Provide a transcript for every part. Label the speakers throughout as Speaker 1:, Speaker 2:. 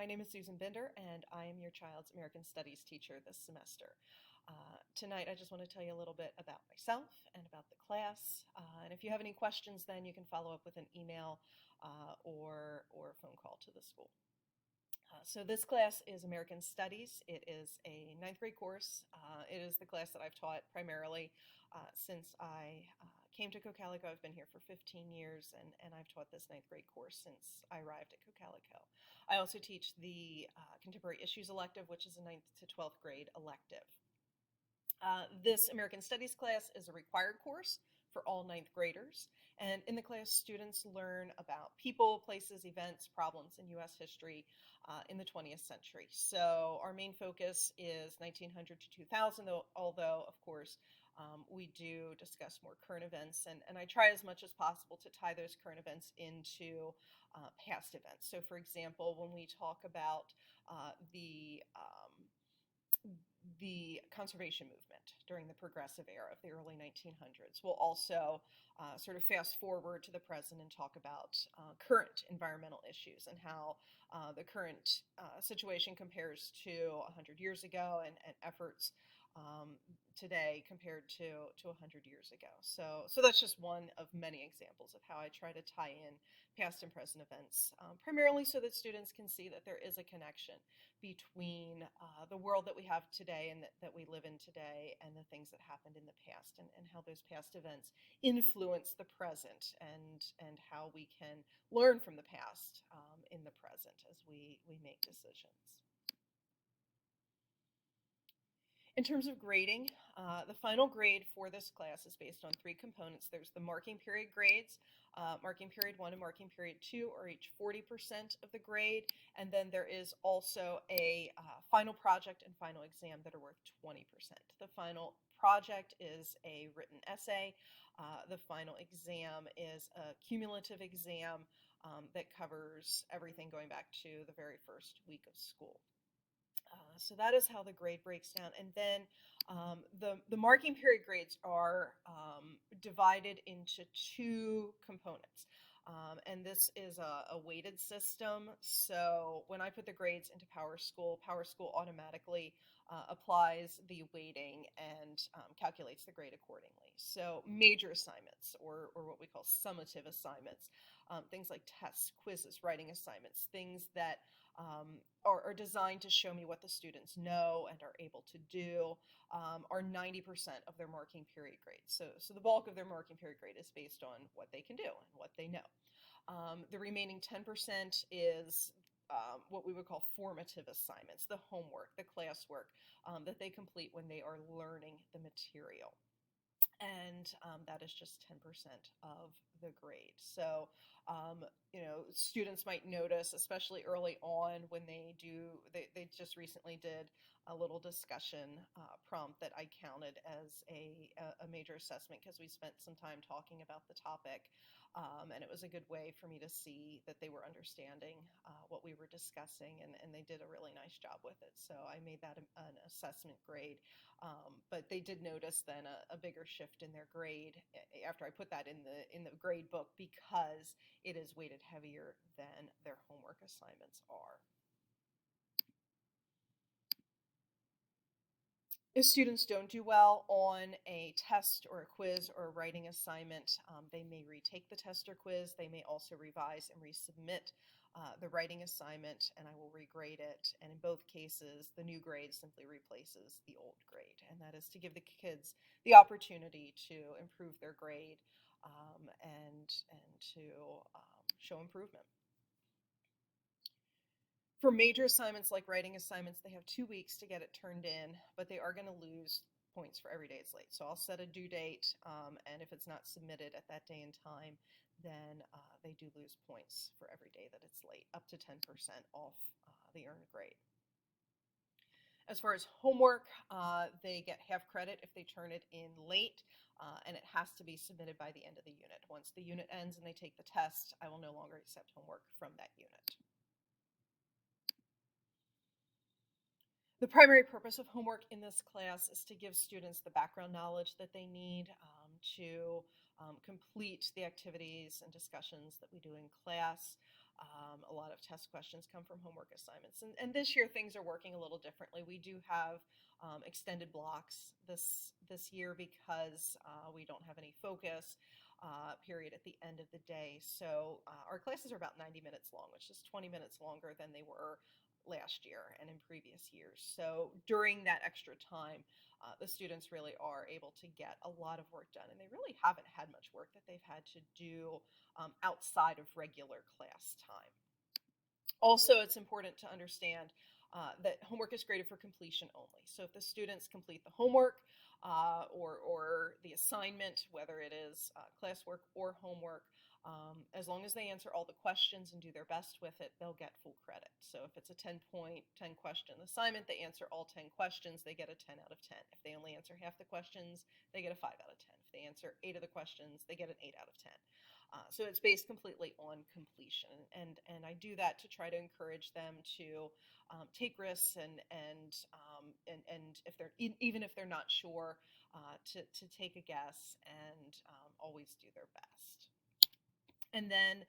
Speaker 1: my name is Susan Binder, and I am your child's American Studies teacher this semester. Tonight, I just want to tell you a little bit about myself and about the class. And if you have any questions, then you can follow up with an email or a phone call to the school. So this class is American Studies. It is a ninth grade course. It is the class that I've taught primarily since I came to Cocalico. I've been here for 15 years, and I've taught this ninth grade course since I arrived at Cocalico. I also teach the Contemporary Issues elective, which is a 9th to 12th grade elective. This American Studies class is a required course for all ninth graders. And in the class, students learn about people, places, events, problems in U.S. history in the 20th century. So our main focus is 1900 to 2000, although, of course, we do discuss more current events. And I try as much as possible to tie those current events into past events. So, for example, when we talk about the conservation movement during the progressive era of the early 1900s. We'll also sort of fast forward to the present and talk about current environmental issues and how the current situation compares to 100 years ago and efforts today compared to 100 years ago. So that's just one of many examples of how I try to tie in past and present events, primarily so that students can see that there is a connection between the world that we have today and that we live in today and the things that happened in the past, and how those past events influence the present, and how we can learn from the past in the present as we make decisions. In terms of grading, the final grade for this class is based on three components. There's the marking period grades. Marking period 1 and marking period 2 are each 40% of the grade. And then there is also a final project and final exam that are worth 20%. The final project is a written essay. The final exam is a cumulative exam that covers everything going back to the very first week of school. So that is how the grade breaks down. And then the marking period grades are divided into two components. And this is a weighted system. So when I put the grades into PowerSchool automatically applies the weighting and calculates the grade accordingly. So major assignments, or what we call summative assignments, things like tests, quizzes, writing assignments, things that are designed to show me what the students know and are able to do, are 90% of their marking period grade. So the bulk of their marking period grade is based on what they can do and what they know. The remaining 10% is what we would call formative assignments, the homework, the classwork that they complete when they are learning the material. And that is just 10% of the grade. So, students might notice, especially early on when they just recently did a little discussion prompt that I counted as a major assessment because we spent some time talking about the topic. And it was a good way for me to see that they were understanding what we were discussing, and they did a really nice job with it. So I made that an assessment grade. But they did notice then a bigger shift in their grade after I put that in the grade book, because it is weighted heavier than their homework assignments are. If students don't do well on a test or a quiz or a writing assignment, they may retake the test or quiz. They may also revise and resubmit the writing assignment, and I will regrade it. And in both cases, the new grade simply replaces the old grade, and that is to give the kids the opportunity to improve their grade and to show improvement. For major assignments like writing assignments, they have 2 weeks to get it turned in, but they are going to lose points for every day it's late. So I'll set a due date, and if it's not submitted at that day and time, then they do lose points for every day that it's late, up to 10% off the earned grade. As far as homework, they get half credit if they turn it in late, and it has to be submitted by the end of the unit. Once the unit ends and they take the test, I will no longer accept homework from that unit. The primary purpose of homework in this class is to give students the background knowledge that they need to complete the activities and discussions that we do in class. A lot of test questions come from homework assignments. And this year things are working a little differently. We do have extended blocks this year because we don't have any focus period at the end of the day. So our classes are about 90 minutes long, which is 20 minutes longer than they were last year and in previous years. So during that extra time, the students really are able to get a lot of work done, and they really haven't had much work that they've had to do outside of regular class time. Also, it's important to understand that homework is graded for completion only. So if the students complete the homework or the assignment, whether it is classwork or homework, as long as they answer all the questions and do their best with it, they'll get full credit. So if it's a 10-point, 10-question assignment, they answer all 10 questions, they get a 10 out of 10. If they only answer half the questions, they get a 5 out of 10. If they answer 8 of the questions, they get an 8 out of 10. So it's based completely on completion, and I do that to try to encourage them to take risks and if they're even if they're not sure, to take a guess and always do their best. And then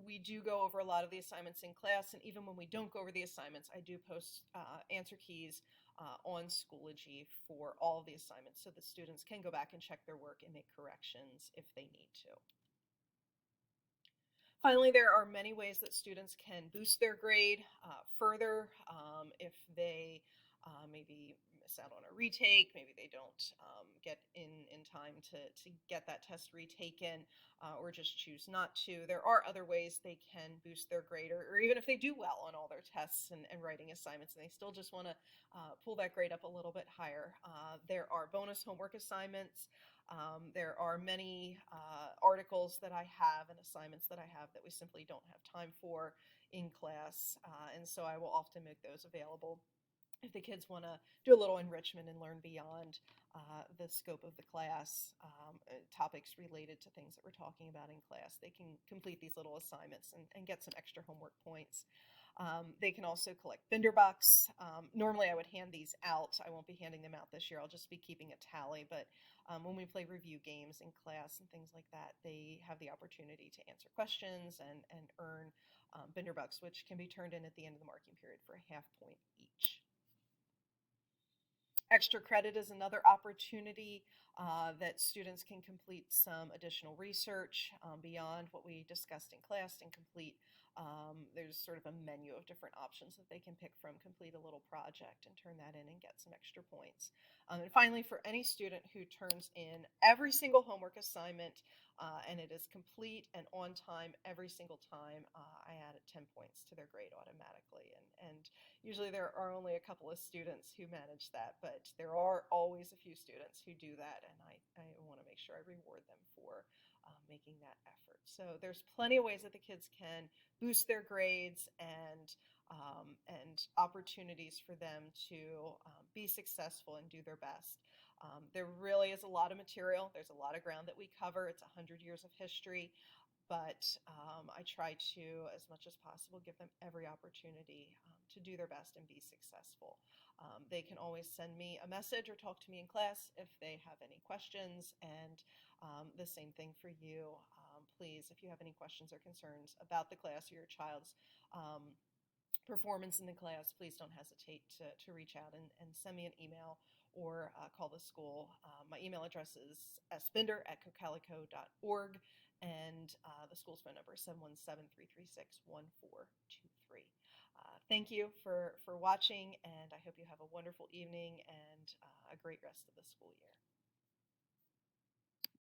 Speaker 1: we do go over a lot of the assignments in class, and even when we don't go over the assignments, I do post answer keys on Schoology for all of the assignments so that students can go back and check their work and make corrections if they need to. Finally, there are many ways that students can boost their grade further if they maybe miss out on a retake, maybe they don't get in time to get that test retaken, or just choose not to. There are other ways they can boost their grade, or even if they do well on all their tests and writing assignments and they still just want to pull that grade up a little bit higher. There are bonus homework assignments. There are many articles that I have and assignments that I have that we simply don't have time for in class, and so I will often make those available. If the kids want to do a little enrichment and learn beyond the scope of the class, topics related to things that we're talking about in class, they can complete these little assignments and get some extra homework points. They can also collect Binderbucks. Normally I would hand these out. I won't be handing them out this year. I'll just be keeping a tally. But when we play review games in class and things like that, they have the opportunity to answer questions and earn Binderbucks, which can be turned in at the end of the marking period for a half point each. Extra credit is another opportunity that students can complete some additional research beyond what we discussed in class and complete. There's sort of a menu of different options that they can pick from, complete a little project and turn that in and get some extra points. And finally, for any student who turns in every single homework assignment and it is complete and on time every single time, I add 10 points to their grade automatically. And usually there are only a couple of students who manage that, but there are always a few students who do that, and I want to make sure I reward them for making that effort. So there's plenty of ways that the kids can boost their grades and opportunities for them to be successful and do their best. There really is a lot of material. There's a lot of ground that we cover. It's 100 years of history, but I try to, as much as possible, give them every opportunity to do their best and be successful. They can always send me a message or talk to me in class if they have any questions, and the same thing for you. Please, if you have any questions or concerns about the class or your child's performance in the class, please don't hesitate to reach out and send me an email or call the school. My email address is sbinder@cocalico.org, and the school's phone number is 717-336-1423. Thank you for watching, and I hope you have a wonderful evening and a great rest of the school year.